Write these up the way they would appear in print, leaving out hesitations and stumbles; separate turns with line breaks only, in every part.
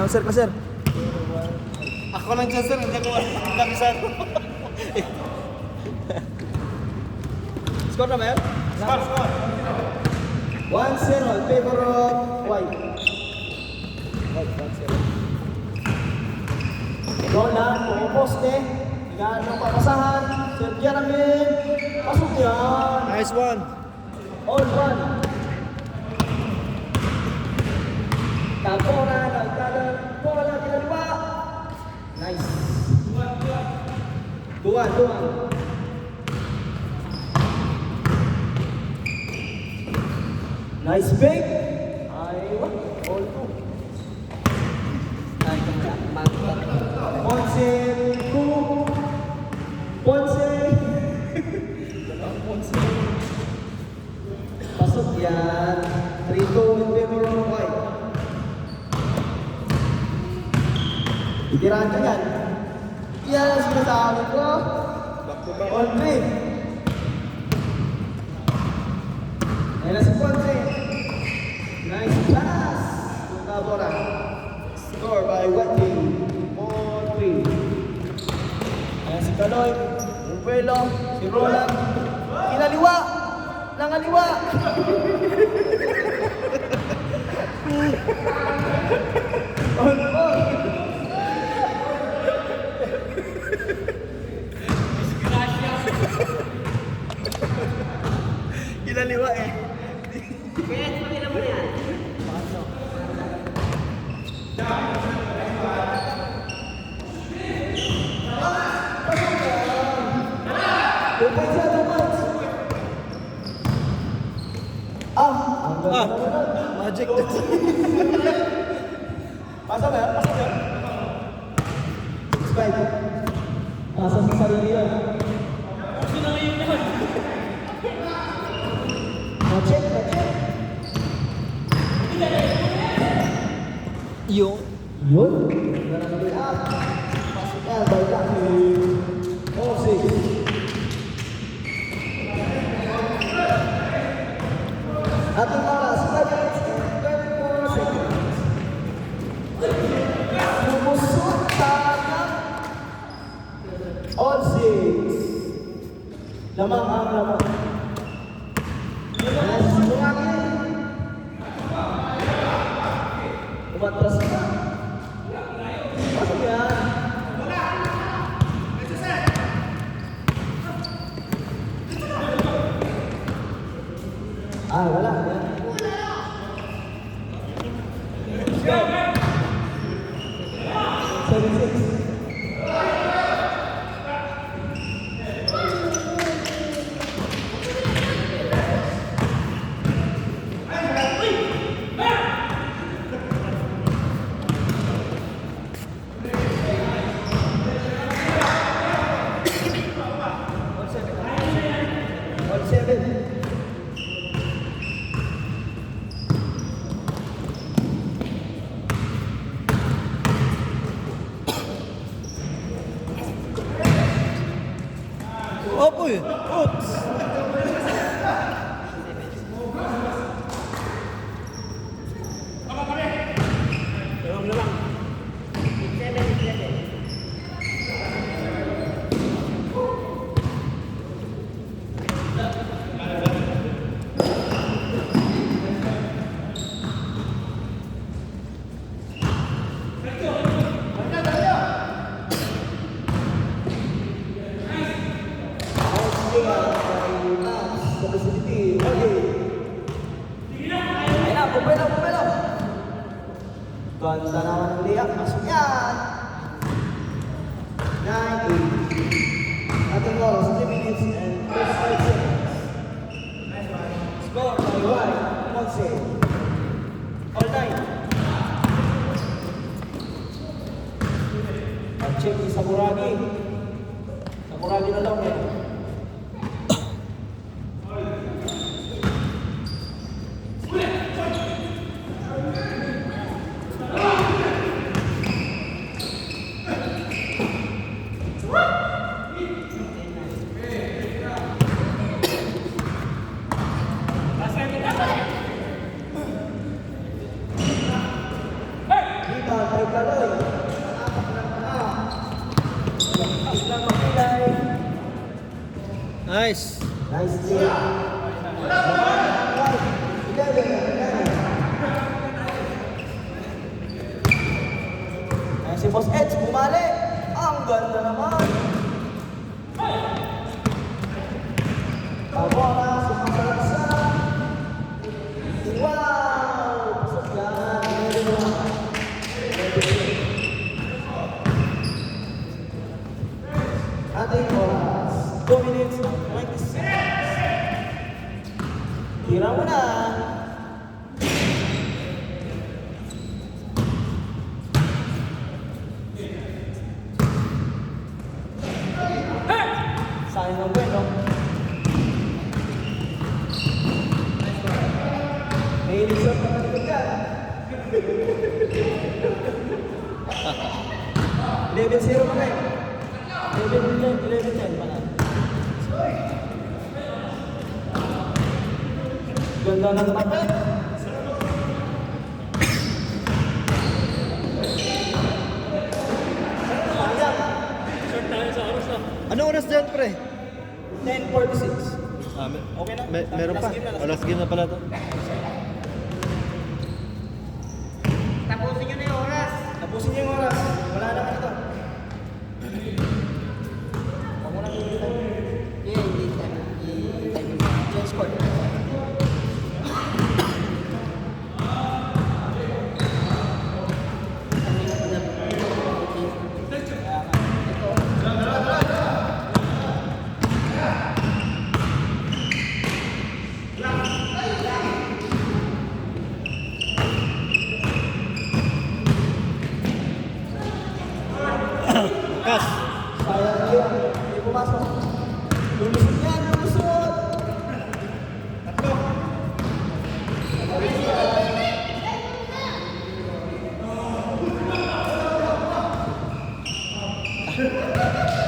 Announcer ka, sir.
Ako lang dyan, sir. Hindi ako kabisado.
Score na ba yan?
Score.
1-0 in favor of White. White, 1-0. Goal na, pumoposte. Higaan ng papasahan. Sir Jeremy. Pasok yan.
Nice one.
All one. Tapora, nagtagal. Bola, kinaliwa. Nice. Tuwan. Nice pick. Aywa. All two. Ponce. Ponce. Pasok yan. 3-2 in favor of White. Itirahan ka yan. Yan ang sinasabi ko. On 3. Ayan na si Ponce. Nice pass. Tabora. Score by Whitley. 4-3. Ayan si Kaloy. Rumpelo. Si Roland. Kinaliwa. Nangaliwa. On 4. Kinaliwa eh.
Kaya pakila mo na yan.
Magic. Pasa ba yan? Spike. Pasa sa sarili yan. Check. Yun. Pasok yan, balik Oh, 6. Ating oras, 5 minutes and 24 seconds. Lumusot tanang all 6. Lamang ang lamang. Umatras ka. Pasok yan. Wala. Let's go. 7-6.
Opo yun. Oops. Dalawang na lang.
7-11.
Ganda naman ng liyak. Masuk yan. 9-8. Ating oras, 3 minutes and 35 seconds. Score by White. Ponce. All 9. Check ni Sakuragi. Sakuragi na lang eh.
Nice.
Nice steal. 11. Ayan si Boss Edge, bumali. Ang ganda naman. Bola, sumasalaksa. Wow! Pasok yan. Ating oras, 2 minutes and 20 seconds. Tira mo na. Sayang ang bueno. May inisip na natin ka. 11-0 pa kayo. 11-10 pala. Ganda ng tapet. Sayang.
Ano oras dyan, pre?
10:46.
Okay na?
Meron
Meron pa.
Last game na, last
Last game na pala to.
Tapusin nyo na yung oras.
Tapusin niyo yung oras. Wala na ka na to. Huwag mo nang hihintay.
Yeah, hindi tayo.
Yung score.
Kas.
Sayang yun. Hindi pumasok. Lulusot yan, lulusot.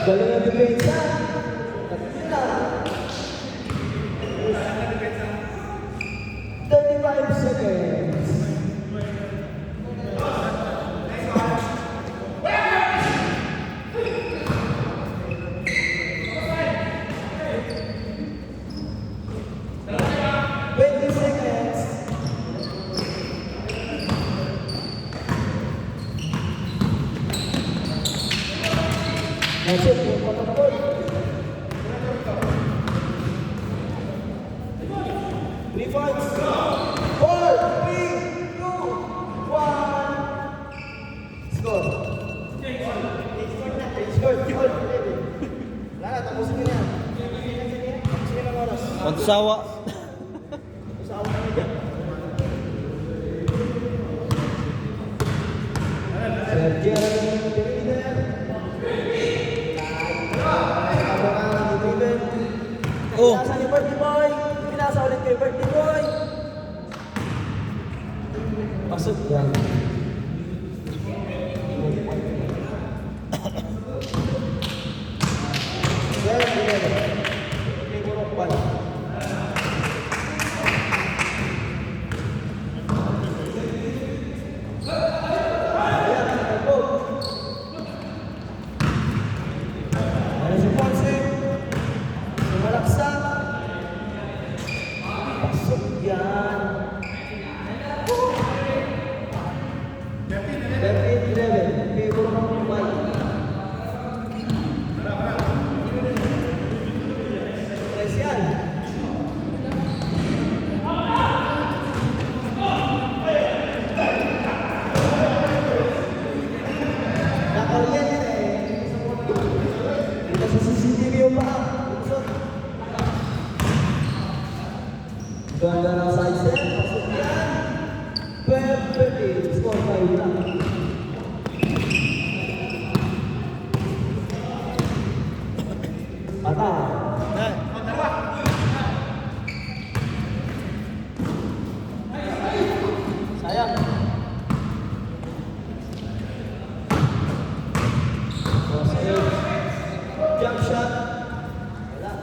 Galing ang depensa. Tatlo na. 35 seconds. That's it, yung protocol. 3 points. 4, 3, 2, 1. Score. Score. Wala na, tapusin nyo na. Tapusin nyo ng oras.
Pagsawa.
Usawa na dyan. Sergio Rodriguez.
Oh.
Pinasa ni Birthday Boy. Pinasa ulit kay Birthday Boy. Pasok yan. Ano si Ponce? Sumalaksa. Pasok yan. 13-11. Favor ng Mumbai. Tres yan. Nakaryente. Dito sa CCTV yung paa. Ganda ng side set. Pasok yan. 12-13. Score 5 lang. Pata. Sayang. Jump shot. Wala.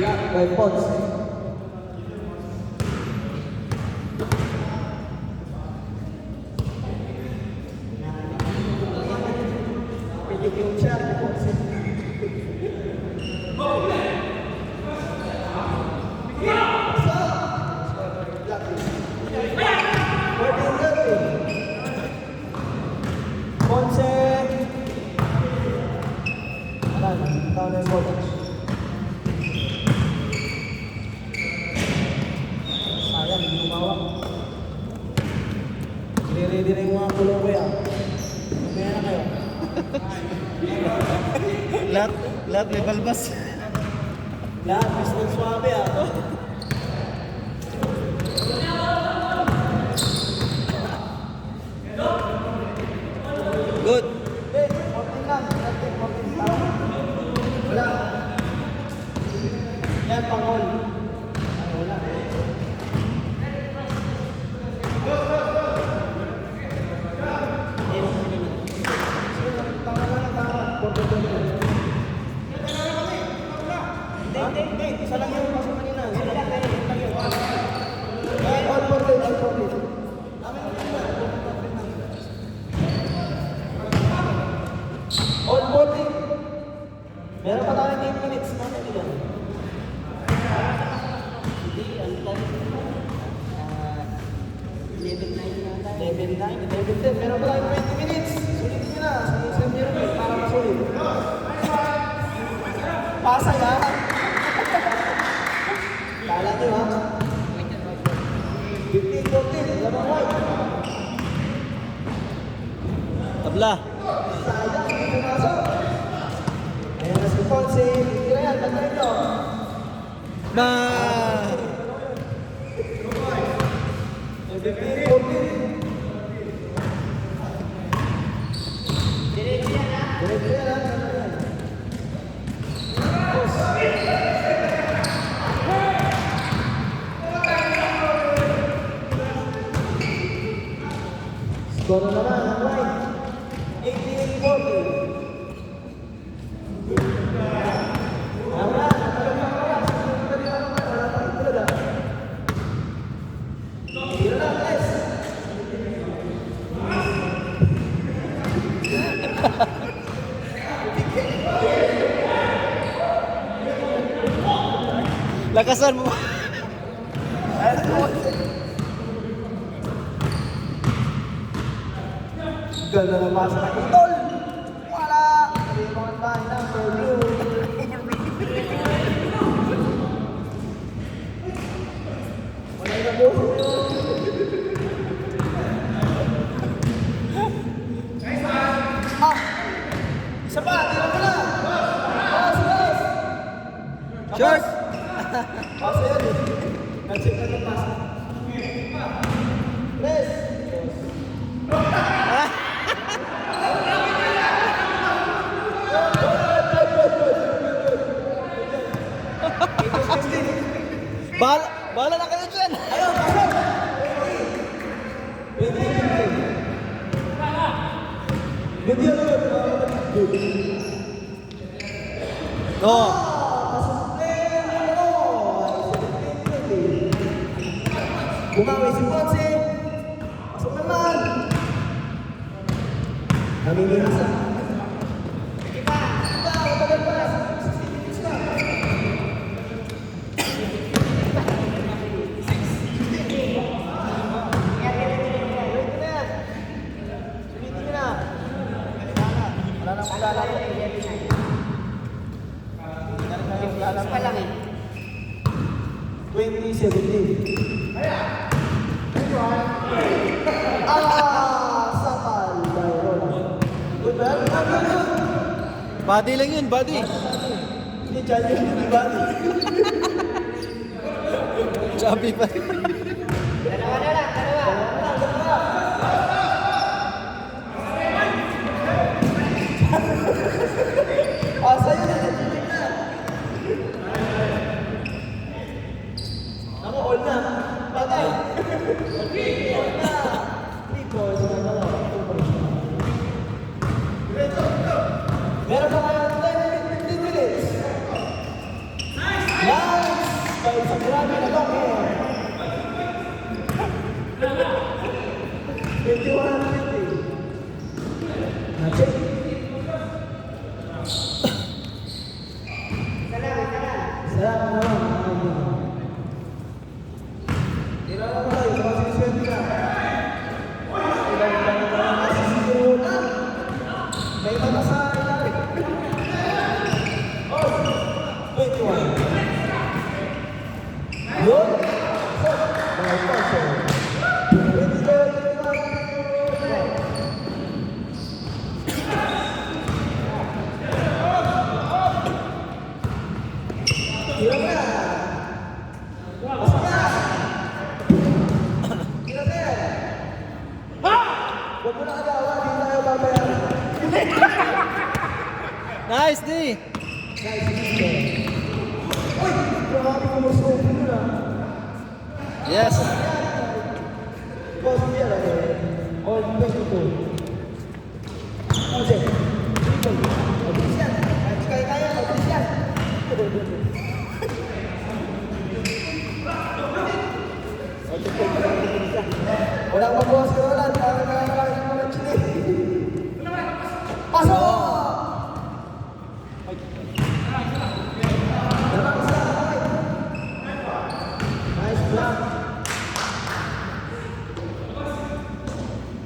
By Ponce. Pwede yung siya, Ponce. Ponce. Tao na yung voltage. Sayang, hindi lumawak. Ready na yung mga kulong ko yan. Mamaya na kayo.
Lahat may balbas.
Lahat, Mr. Suave ah.
Good.
Eh, 14 lang. 14 lang. Wala. Yan, pang-all. Ay, wala. Tama na, tama. 14. Hindi. Isa lang yung pasok kanina. Isa lang yung. Ay, all 14, all 14. All 14. Meron pa tayong 8 minutes. Mamaya nila.
Hindi, ano tayo? 11-9 na tayo.
11-9, 11-10. Meron pa tayong 20 minutes. Sulitin nyo na. Sa Sir Jeremy para masulit. Pasa yan. Kala nyo ha? 15-14. Lamang white.
Tabla.
Sayang, hindi pumasok. Ayan na si Ponce. Tira yan, banda ito.
Ma.
15-14.
Diretso yan ha.
Diretso yan ha. Score na naman ang white. 18-40. Wala, wala. Wala pa ito na. Tira na, guys.
Lakasan mo.
Ganda na pasa na itol. Wala. Sabi mo ang bahay na, for blue. Wala na po. Ah! Isa pa, tira mo na. Pass, pass.
Short.
Pass yan eh. Nag-check na ng pass. Press.
Bahala na kayo dyan.
Ayaw, pasok! 20. Good yun, good. Good.
No.
Pasok din, ano? Bumawi si Ponce. Pasok naman. Namimihasa. Iba, matagal pa. 60 minutes na. Ready na yan. Sulitin nyo na. Wala nang maglalaro.
Isa pa lang eh.
2017. Sakal. Good man. Good.
Body lang yun, body.
Hindi dyan yun, di ba?
Chubby pa.
Dalawa na lang, dalawa.
Sa'yo na, nagtitig na. Ako, all na. Patay. All na. 3 points na dalawa. 2 points na. Meron pa kayo 10 minutes. Nice! Salamat naman. Tira lang tayo, mga siniswerte na. Ilang masisiro na. May mata sa ilalim. Oh, 21. Yun. So, mga paso. 22, 21. Tira mo yan. Pasok na. Tira na yan. Huwag mo na agawa, hindi tayo babayaran.
Nice, D!
Guys, uy! Grabe ko maso mo na.
Yes!
Boss, hindi yan eh. All 22. Okay. Mabilis yan. Kahit di kaya, mabilis yan. Walang mabuwas ka wala. Tawag na lang yung mga chili. Pasok! Nice block.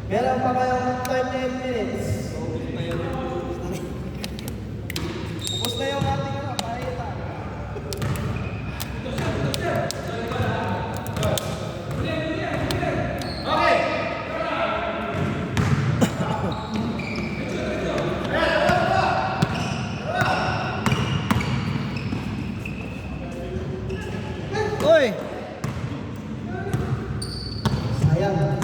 Meron pa kayong 10 minutes. Ubus na yung ating pakita.
Uy!
Sayang.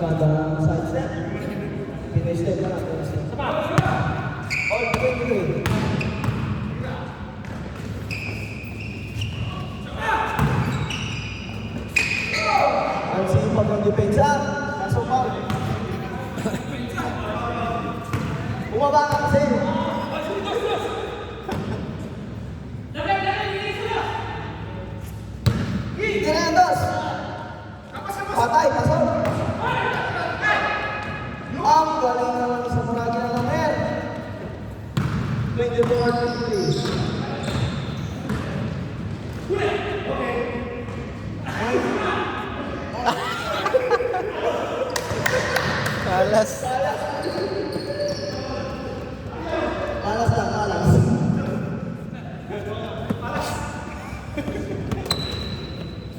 Kada side step. Finish step na lang. All 23. Ang sipag ng depensa. Kaso foul. Bumaba ka kasi. Tirados. Patay, pasok. Ang galing naman sa Maragi ng Lamer. 24-23.
Alas!
Malas lang, malas.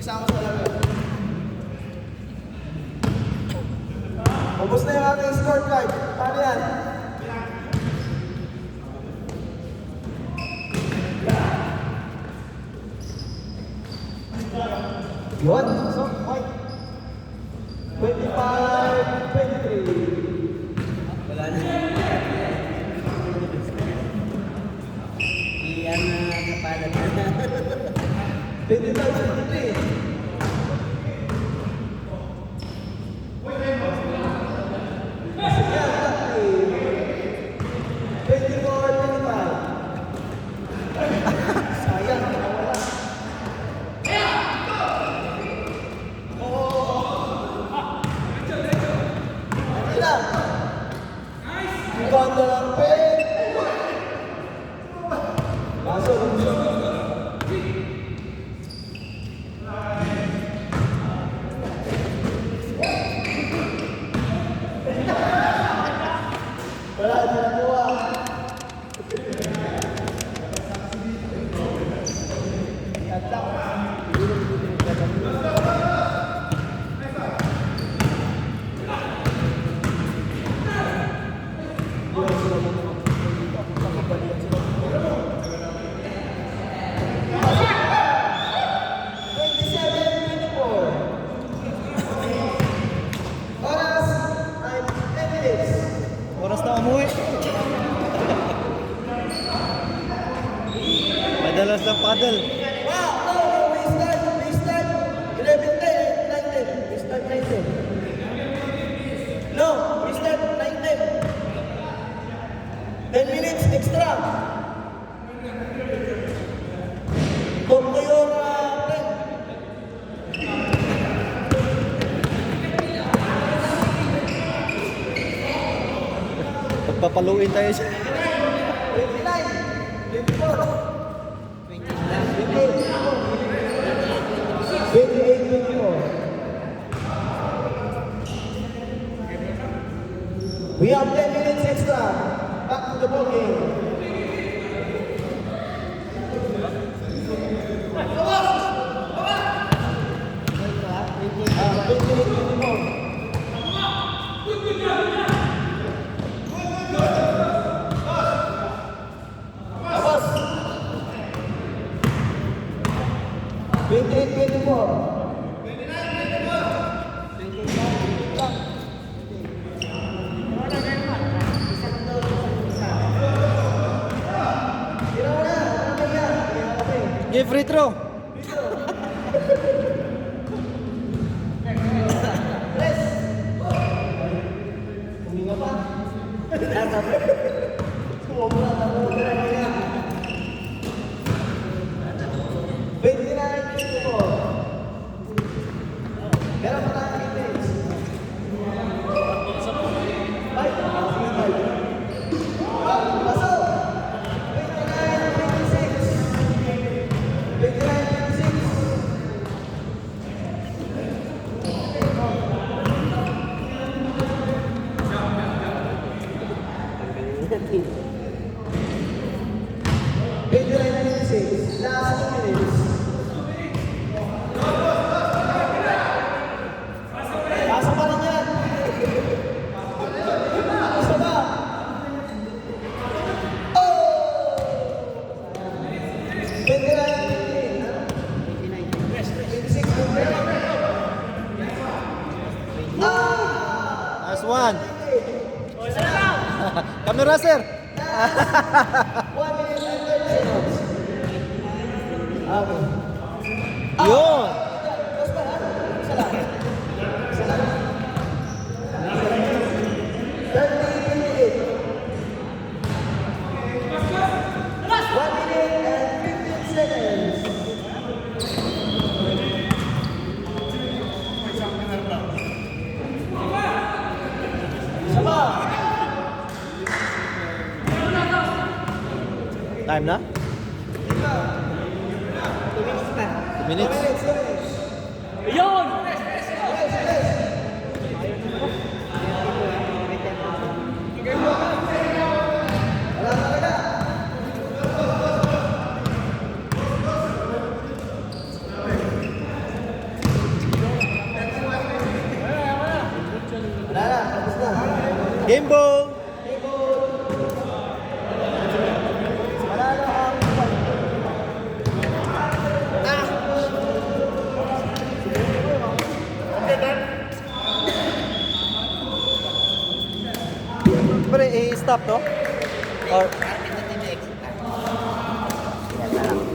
Kasama sa lamin. Ubus na yung ating scorecard. Paano yan? Yun. So, Mike. 25-23.
Wala na. Iyan na kapalat na.
25-23. Sige, ang laki. 24-25. Sayang, nakawala. Ano lang? Ang ganda ng pen. Kaso, wala na nakuha. Oras ay 10 minutes.
Oras na umuwi! Madalas ng paddle!
Wow! No, we start 11:10, 9:10. We start 9:10. No, we start 9:10. 10 minutes extra. Tonto yung plan.
Pagpapaluin tayo siya.
29. We have 10 minutes extra. Back to the ball game. Awas. 28-24.
Give free throw.
Last 2 minutes. Pasa pa rin yan. Isa ba? Oh! 29, 26,
Last one. Camera sir.
1 minute and 30 seconds. Okay.
Yun.
Tapos ba? Isa lang. Isa lang. 30-28. 1 minute and 15 seconds. Isa ba?
Time na? 2 minutes.
Yun!
Game ball. Pre, i-stop to? Or